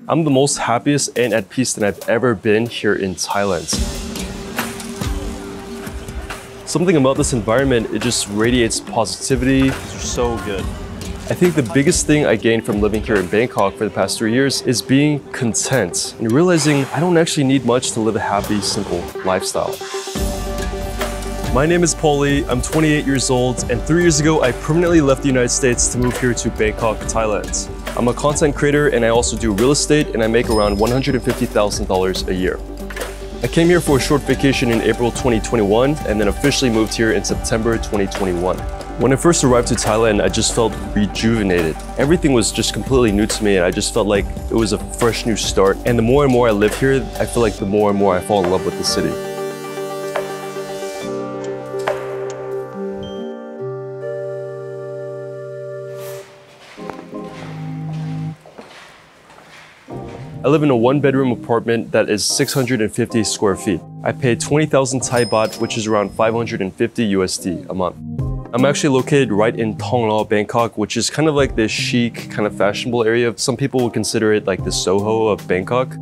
I'm the most happiest and at peace that I've ever been here in Thailand. Something about this environment, it just radiates positivity. It's so good. I think the biggest thing I gained from living here in Bangkok for the past 3 years is being content and realizing I don't actually need much to live a happy, simple lifestyle. My name is Paulie, I'm 28 years old, and 3 years ago I permanently left the United States to move here to Bangkok, Thailand. I'm a content creator and I also do real estate, and I make around $150,000 a year. I came here for a short vacation in April 2021 and then officially moved here in September 2021. When I first arrived to Thailand, I just felt rejuvenated. Everything was just completely new to me and I just felt like it was a fresh new start. And the more and more I live here, I feel like the more and more I fall in love with the city. I live in a one-bedroom apartment that is 650 square feet. I pay 20,000 Thai baht, which is around 550 USD a month. I'm actually located right in Thonglor, Bangkok, which is kind of like this chic, kind of fashionable area. Some people would consider it like the SoHo of Bangkok.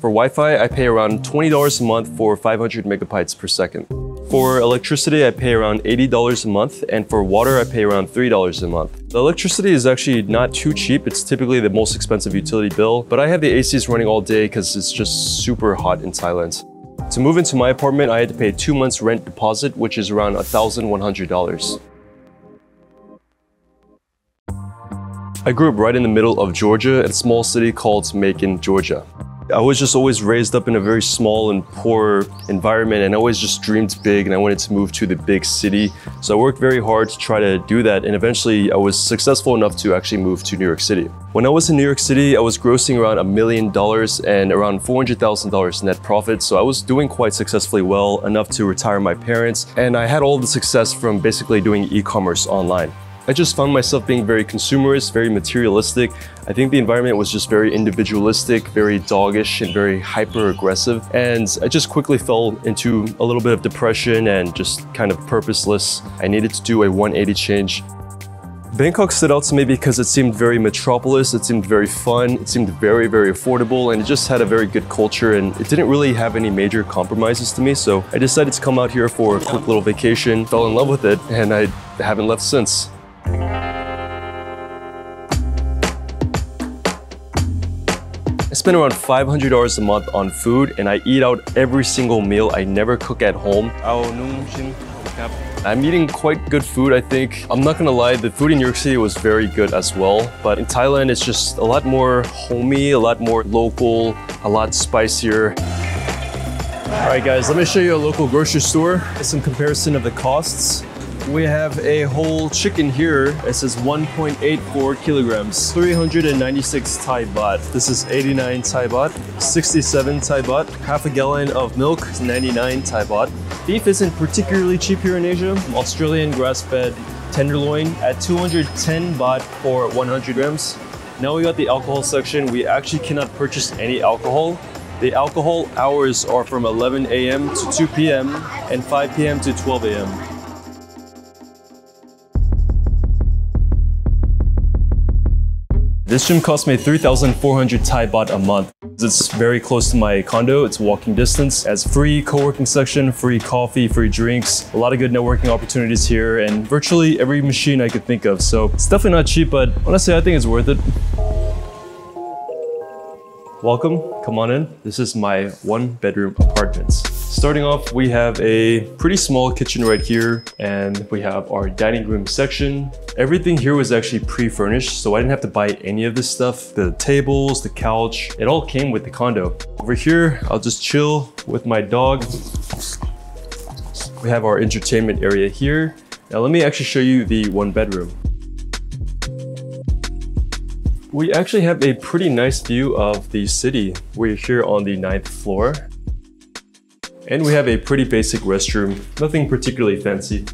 For Wi-Fi, I pay around $20 a month for 500 megabytes per second. For electricity, I pay around $80 a month, and for water, I pay around $3 a month. The electricity is actually not too cheap. It's typically the most expensive utility bill, but I have the ACs running all day because it's just super hot in Thailand. To move into my apartment, I had to pay 2 months rent deposit, which is around $1,100. I grew up right in the middle of Georgia, a small city called Make It, Georgia. I was just always raised up in a very small and poor environment, and I always just dreamed big and I wanted to move to the big city. So I worked very hard to try to do that, and eventually I was successful enough to actually move to New York City. When I was in New York City, I was grossing around $1 million and around $400,000 net profit. So I was doing quite successfully well, enough to retire my parents, and I had all the success from basically doing e-commerce online. I just found myself being very consumerist, very materialistic. I think the environment was just very individualistic, very doggish, and very hyper-aggressive. And I just quickly fell into a little bit of depression and just kind of purposeless. I needed to do a 180 change. Bangkok stood out to me because it seemed very metropolis, it seemed very fun, it seemed very, very affordable, and it just had a very good culture, and it didn't really have any major compromises to me. So I decided to come out here for a quick little vacation, fell in love with it, and I haven't left since. I spend around $500 a month on food, and I eat out every single meal. I never cook at home. I'm eating quite good food, I think. I'm not gonna lie, the food in New York City was very good as well, but in Thailand it's just a lot more homey, a lot more local, a lot spicier. Alright guys, let me show you a local grocery store. Some comparison of the costs. We have a whole chicken here. It says 1.84 kilograms, 396 Thai baht. This is 89 Thai baht, 67 Thai baht. Half a gallon of milk, 99 Thai baht. Beef isn't particularly cheap here in Asia. Australian grass-fed tenderloin at 210 baht for 100 grams. Now we got the alcohol section. We actually cannot purchase any alcohol. The alcohol hours are from 11 a.m. to 2 p.m. and 5 p.m. to 12 a.m. This gym cost me 3,400 Thai baht a month. It's very close to my condo, it's walking distance. It has free co-working section, free coffee, free drinks, a lot of good networking opportunities here, and virtually every machine I could think of. So it's definitely not cheap, but honestly, I think it's worth it. Welcome, come on in. This is my one-bedroom apartment. Starting off, we have a pretty small kitchen right here, and we have our dining room section. Everything here was actually pre-furnished, so I didn't have to buy any of this stuff. The tables, the couch, it all came with the condo. Over here, I'll just chill with my dog. We have our entertainment area here. Now let me actually show you the one bedroom. We actually have a pretty nice view of the city. We're here on the 9th floor. And we have a pretty basic restroom, nothing particularly fancy.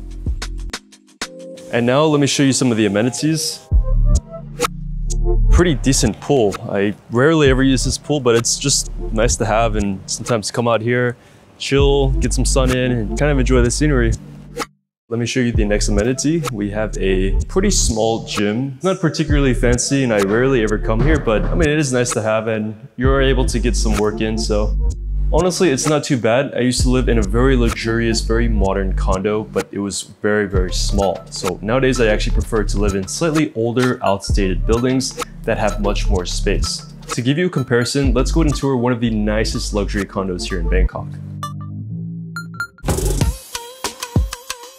And now let me show you some of the amenities. Pretty decent pool. I rarely ever use this pool, but it's just nice to have, and sometimes come out here, chill, get some sun in, and kind of enjoy the scenery. Let me show you the next amenity. We have a pretty small gym. Not particularly fancy and I rarely ever come here, but I mean, it is nice to have and you're able to get some work in, so. Honestly, it's not too bad. I used to live in a very luxurious, very modern condo, but it was very, very small. So nowadays I actually prefer to live in slightly older, outdated buildings that have much more space. To give you a comparison, let's go and tour one of the nicest luxury condos here in Bangkok.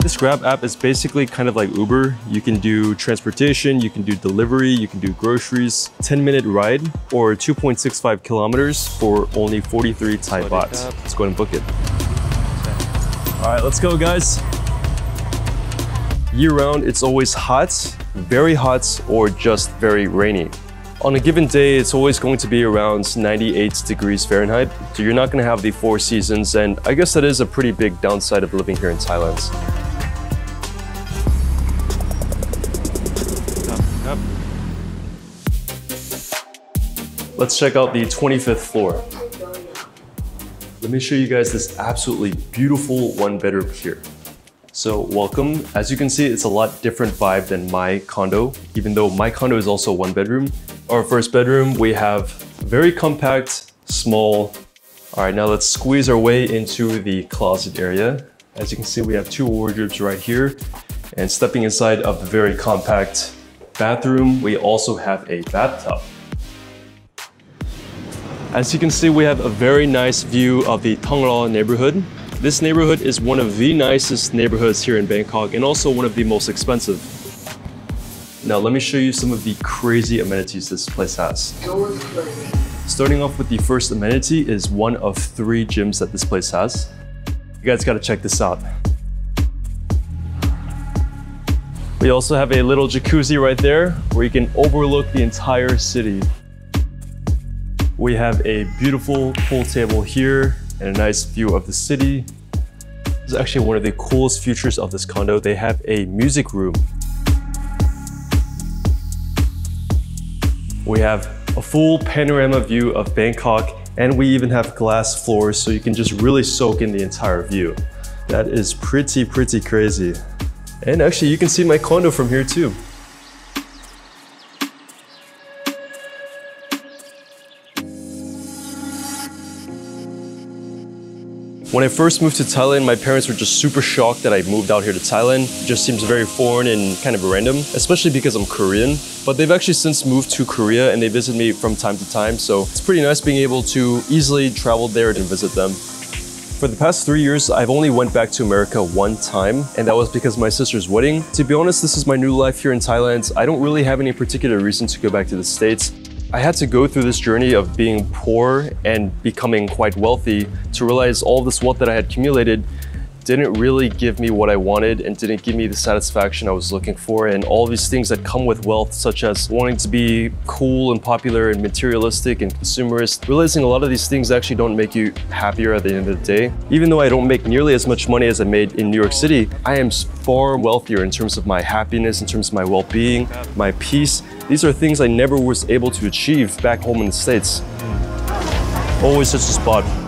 This Grab app is basically kind of like Uber. You can do transportation, you can do delivery, you can do groceries, 10-minute ride, or 2.65 kilometers for only 43 Thai baht. Let's go ahead and book it. All right, let's go, guys. Year-round, it's always hot, very hot, or just very rainy. On a given day, it's always going to be around 98 degrees Fahrenheit, so you're not going to have the 4 seasons, and I guess that is a pretty big downside of living here in Thailand. Let's check out the 25th floor. Let me show you guys this absolutely beautiful one-bedroom here. So welcome. As you can see, it's a lot different vibe than my condo, even though my condo is also one bedroom. Our first bedroom, we have very compact, small. All right, now let's squeeze our way into the closet area. As you can see, we have 2 wardrobes right here. And stepping inside of the very compact bathroom, we also have a bathtub. As you can see, we have a very nice view of the Thonglor neighborhood. This neighborhood is one of the nicest neighborhoods here in Bangkok and also one of the most expensive. Now let me show you some of the crazy amenities this place has. Starting off with the first amenity is one of 3 gyms that this place has. You guys gotta check this out. We also have a little jacuzzi right there where you can overlook the entire city. We have a beautiful pool table here and a nice view of the city. This is actually one of the coolest features of this condo. They have a music room. We have a full panorama view of Bangkok, and we even have glass floors so you can just really soak in the entire view. That is pretty crazy. And actually you can see my condo from here too. When I first moved to Thailand, my parents were just super shocked that I moved out here to Thailand. It just seems very foreign and kind of random, especially because I'm Korean. But they've actually since moved to Korea and they visit me from time to time. So it's pretty nice being able to easily travel there and visit them. For the past 3 years, I've only went back to America 1 time, and that was because of my sister's wedding. To be honest, this is my new life here in Thailand. I don't really have any particular reason to go back to the States. I had to go through this journey of being poor and becoming quite wealthy to realize all this wealth that I had accumulated didn't really give me what I wanted and didn't give me the satisfaction I was looking for, and all these things that come with wealth, such as wanting to be cool and popular and materialistic and consumerist, realizing a lot of these things actually don't make you happier at the end of the day. Even though I don't make nearly as much money as I made in New York City, I am far wealthier in terms of my happiness, in terms of my well-being, my peace. These are things I never was able to achieve back home in the States. Always such a spot.